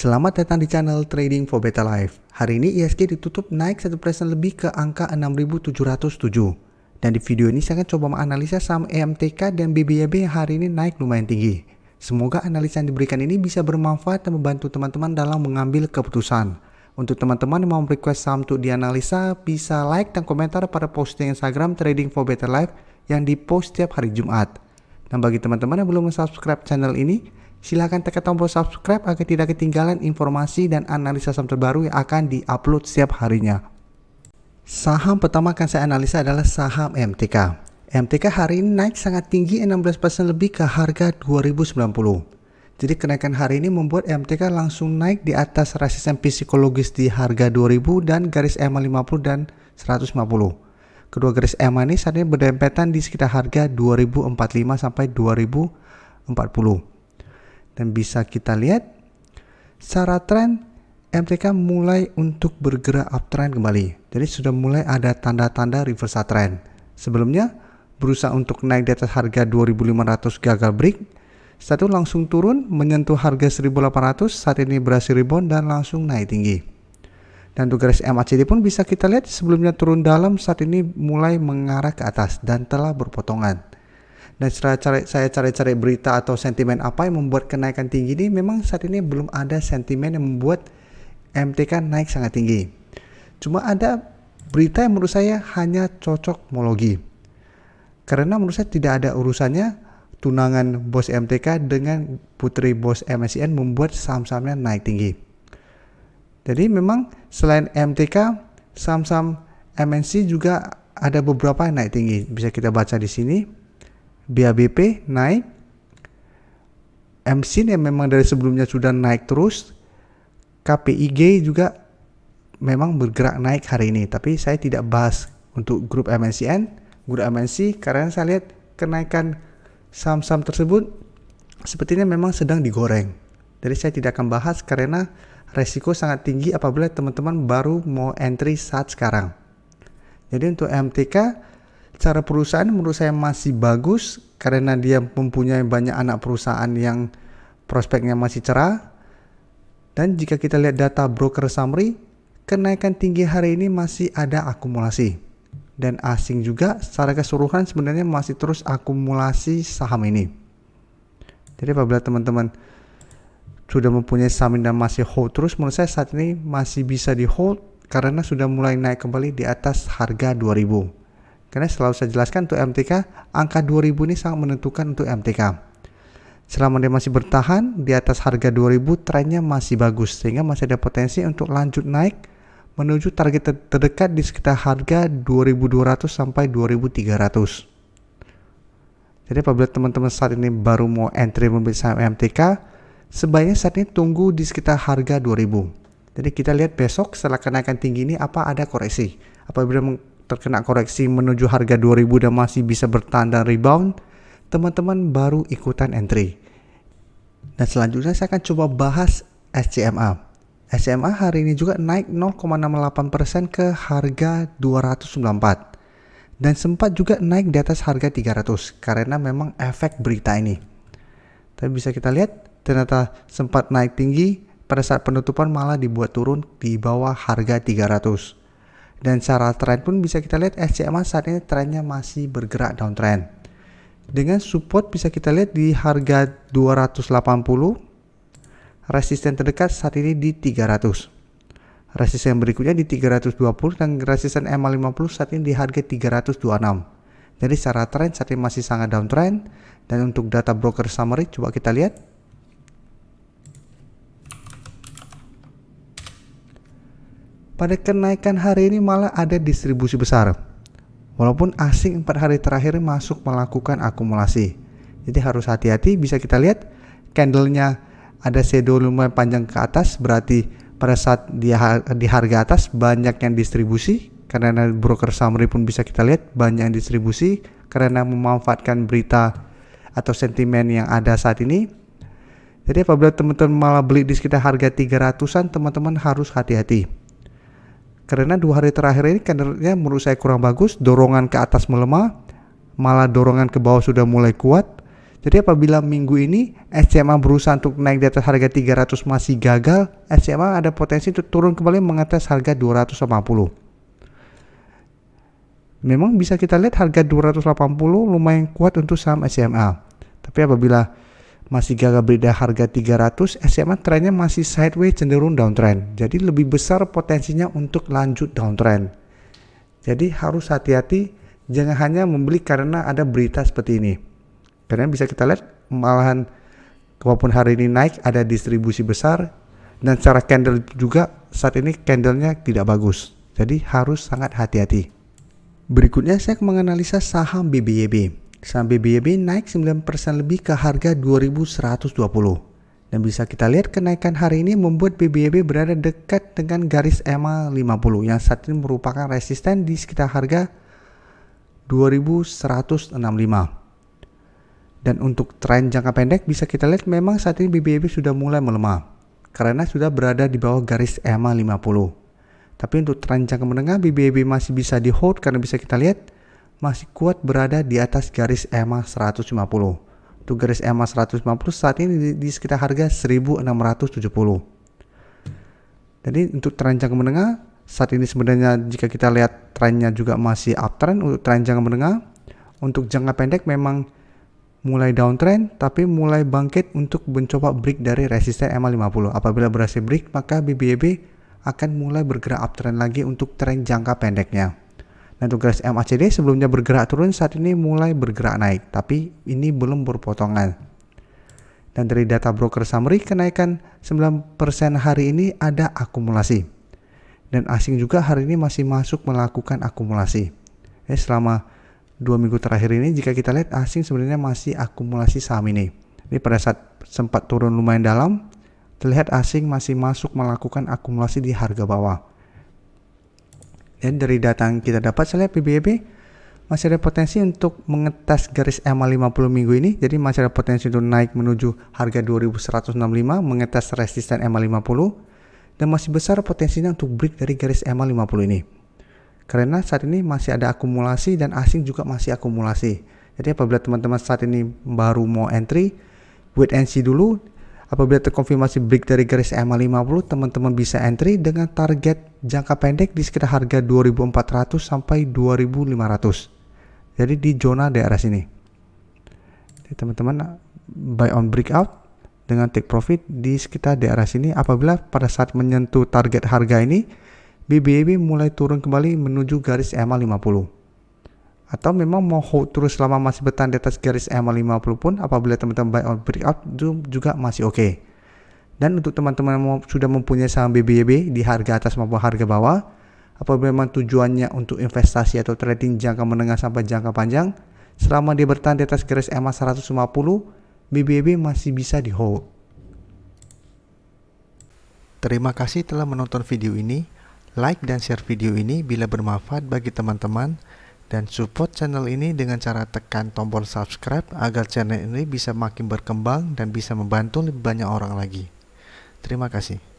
Selamat datang di channel Trading for Better Life. Hari ini ISG ditutup naik 1% lebih ke angka 6.707. Dan di video ini saya akan coba menganalisa saham EMTK dan BBYB yang hari ini naik lumayan tinggi. Semoga analisa yang diberikan ini bisa bermanfaat dan membantu teman-teman dalam mengambil keputusan. Untuk teman-teman yang mau request saham untuk dianalisa, bisa like dan komentar pada posting Instagram Trading for Better Life yang dipost setiap hari Jumat. Dan bagi teman-teman yang belum subscribe channel ini, silahkan tekan tombol subscribe agar tidak ketinggalan informasi dan analisa saham terbaru yang akan diupload setiap harinya. Saham pertama akan saya analisa adalah saham MTK. MTK hari ini naik sangat tinggi 16% lebih ke harga 2090. Jadi kenaikan hari ini membuat MTK langsung naik di atas resisten psikologis di harga 2000 dan garis EMA 50 dan 150. Kedua garis EMA ini saat ini berdempetan di sekitar harga 2045 sampai 2040. Dan bisa kita lihat secara tren MTK mulai untuk bergerak uptrend kembali. Jadi sudah mulai ada tanda-tanda reversal trend. Sebelumnya berusaha untuk naik di atas harga 2500 gagal break. Setelah itu langsung turun menyentuh harga 1800, saat ini berhasil rebound dan langsung naik tinggi. Dan untuk garis MACD pun bisa kita lihat sebelumnya turun dalam, saat ini mulai mengarah ke atas dan telah berpotongan. Dan setelah saya cari-cari berita atau sentimen apa yang membuat kenaikan tinggi ini, memang saat ini belum ada sentimen yang membuat MTK naik sangat tinggi. Cuma ada berita yang menurut saya hanya cocokmologi. Karena menurut saya tidak ada urusannya tunangan bos MTK dengan putri bos MSCI membuat saham-sahamnya naik tinggi. Jadi memang selain MTK, saham-saham MNC juga ada beberapa yang naik tinggi. Bisa kita baca di sini. BABP naik, MSIN yang memang dari sebelumnya sudah naik terus, KPIG juga memang bergerak naik hari ini, tapi saya tidak bahas untuk grup MNCN, grup MNC karena saya lihat kenaikan saham-saham tersebut sepertinya memang sedang digoreng. Jadi saya tidak akan bahas karena resiko sangat tinggi apabila teman-teman baru mau entry saat sekarang. Jadi untuk MTK, cara perusahaan menurut saya masih bagus karena dia mempunyai banyak anak perusahaan yang prospeknya masih cerah. Dan jika kita lihat data broker summary, kenaikan tinggi hari ini masih ada akumulasi. Dan asing juga secara keseluruhan sebenarnya masih terus akumulasi saham ini. Jadi apabila teman-teman sudah mempunyai saham dan masih hold terus, menurut saya saat ini masih bisa di hold karena sudah mulai naik kembali di atas harga 2000. Karena selalu saya jelaskan untuk MTK, angka 2000 ini sangat menentukan untuk MTK. Selama dia masih bertahan di atas harga 2000, trennya masih bagus. Sehingga masih ada potensi untuk lanjut naik menuju target terdekat di sekitar harga 2200 sampai 2300. Jadi apabila teman-teman saat ini baru mau entry membeli saham MTK, sebaiknya saat ini tunggu di sekitar harga 2000. Jadi kita lihat besok setelah kenaikan tinggi ini apa ada koreksi. Apabila terkena koreksi menuju harga 2000 dan masih bisa bertahan dan rebound, teman-teman baru ikutan entry. Dan selanjutnya saya akan coba bahas SCMA. SCMA hari ini juga naik 0,68% ke harga 294 dan sempat juga naik di atas harga 300 karena memang efek berita ini. Tapi bisa kita lihat ternyata sempat naik tinggi, pada saat penutupan malah dibuat turun di bawah harga 300. Dan secara tren pun bisa kita lihat SCMA saat ini trennya masih bergerak downtrend. Dengan support bisa kita lihat di harga 280. Resisten terdekat saat ini di 300. Resisten berikutnya di 320 dan resisten EMA 50 saat ini di harga 326. Jadi secara tren saat ini masih sangat downtrend. Dan untuk data broker summary coba kita lihat. Pada kenaikan hari ini malah ada distribusi besar. Walaupun asing 4 hari terakhir masuk melakukan akumulasi. Jadi harus hati-hati, bisa kita lihat candlenya ada shadow lumayan panjang ke atas, berarti pada saat dia di harga atas banyak yang distribusi. Karena broker summary pun bisa kita lihat banyak yang distribusi karena memanfaatkan berita atau sentimen yang ada saat ini. Jadi apabila teman-teman malah beli di sekitar harga 300-an, teman-teman harus hati-hati. Karena 2 hari terakhir ini candlenya menurut saya kurang bagus, dorongan ke atas melemah, malah dorongan ke bawah sudah mulai kuat. Jadi apabila minggu ini SMA berusaha untuk naik di atas harga 300 masih gagal, SMA ada potensi untuk turun kembali mengatas harga 280. Memang bisa kita lihat harga 280 lumayan kuat untuk saham SMA. Tapi apabila masih gagal berada harga 300, SMA trennya masih sideways cenderung downtrend. Jadi lebih besar potensinya untuk lanjut downtrend. Jadi harus hati-hati, jangan hanya membeli karena ada berita seperti ini. Karena bisa kita lihat malahan walaupun hari ini naik ada distribusi besar dan secara candle juga saat ini candlenya tidak bagus. Jadi harus sangat hati-hati. Berikutnya saya akan menganalisa saham BBYB. Saham BBYB naik 9% lebih ke harga 2120. Dan bisa kita lihat kenaikan hari ini membuat BBYB berada dekat dengan garis EMA 50 yang saat ini merupakan resisten di sekitar harga 2165. Dan untuk tren jangka pendek bisa kita lihat memang saat ini BBYB sudah mulai melemah karena sudah berada di bawah garis EMA 50. Tapi untuk tren jangka menengah BBYB masih bisa di hold karena bisa kita lihat masih kuat berada di atas garis EMA 150. Untuk garis EMA 150 saat ini di sekitar harga 1670. Jadi untuk tren jangka menengah saat ini sebenarnya jika kita lihat trennya juga masih uptrend untuk tren jangka menengah. Untuk jangka pendek memang mulai downtrend tapi mulai bangkit untuk mencoba break dari resisten EMA 50. Apabila berhasil break maka BBYB akan mulai bergerak uptrend lagi untuk tren jangka pendeknya. Dan untuk garis MACD sebelumnya bergerak turun saat ini mulai bergerak naik tapi ini belum berpotongan. Dan dari data broker summary kenaikan 9% hari ini ada akumulasi. Dan asing juga hari ini masih masuk melakukan akumulasi. Selama 2 minggu terakhir ini jika kita lihat asing sebenarnya masih akumulasi saham ini. Ini pada saat sempat turun lumayan dalam, terlihat asing masih masuk melakukan akumulasi di harga bawah. Dan dari data yang kita dapat saya lihat BBYB masih ada potensi untuk mengetas garis EMA 50 minggu ini. Jadi masih ada potensi untuk naik menuju harga 2165 mengetas resisten EMA 50 dan masih besar potensinya untuk break dari garis EMA 50 ini. Karena saat ini masih ada akumulasi dan asing juga masih akumulasi. Jadi apabila teman-teman saat ini baru mau entry, wait and see dulu. Apabila terkonfirmasi break dari garis EMA 50, teman-teman bisa entry dengan target jangka pendek di sekitar harga 2400 sampai 2500. Jadi di zona daerah sini. Jadi teman-teman buy on breakout dengan take profit di sekitar daerah sini. Apabila pada saat menyentuh target harga ini BBYB mulai turun kembali menuju garis EMA 50. Atau memang mau hold terus selama masih bertahan di atas garis EMA 50 pun apabila teman-teman buy on breakout juga masih oke. Dan untuk teman-teman yang sudah mempunyai saham BBYB di harga atas maupun harga bawah, apabila memang tujuannya untuk investasi atau trading jangka menengah sampai jangka panjang, selama dia bertahan di atas garis EMA 150, BBYB masih bisa di hold. Terima kasih telah menonton video ini. Like dan share video ini bila bermanfaat bagi teman-teman dan support channel ini dengan cara tekan tombol subscribe agar channel ini bisa makin berkembang dan bisa membantu lebih banyak orang lagi. Terima kasih.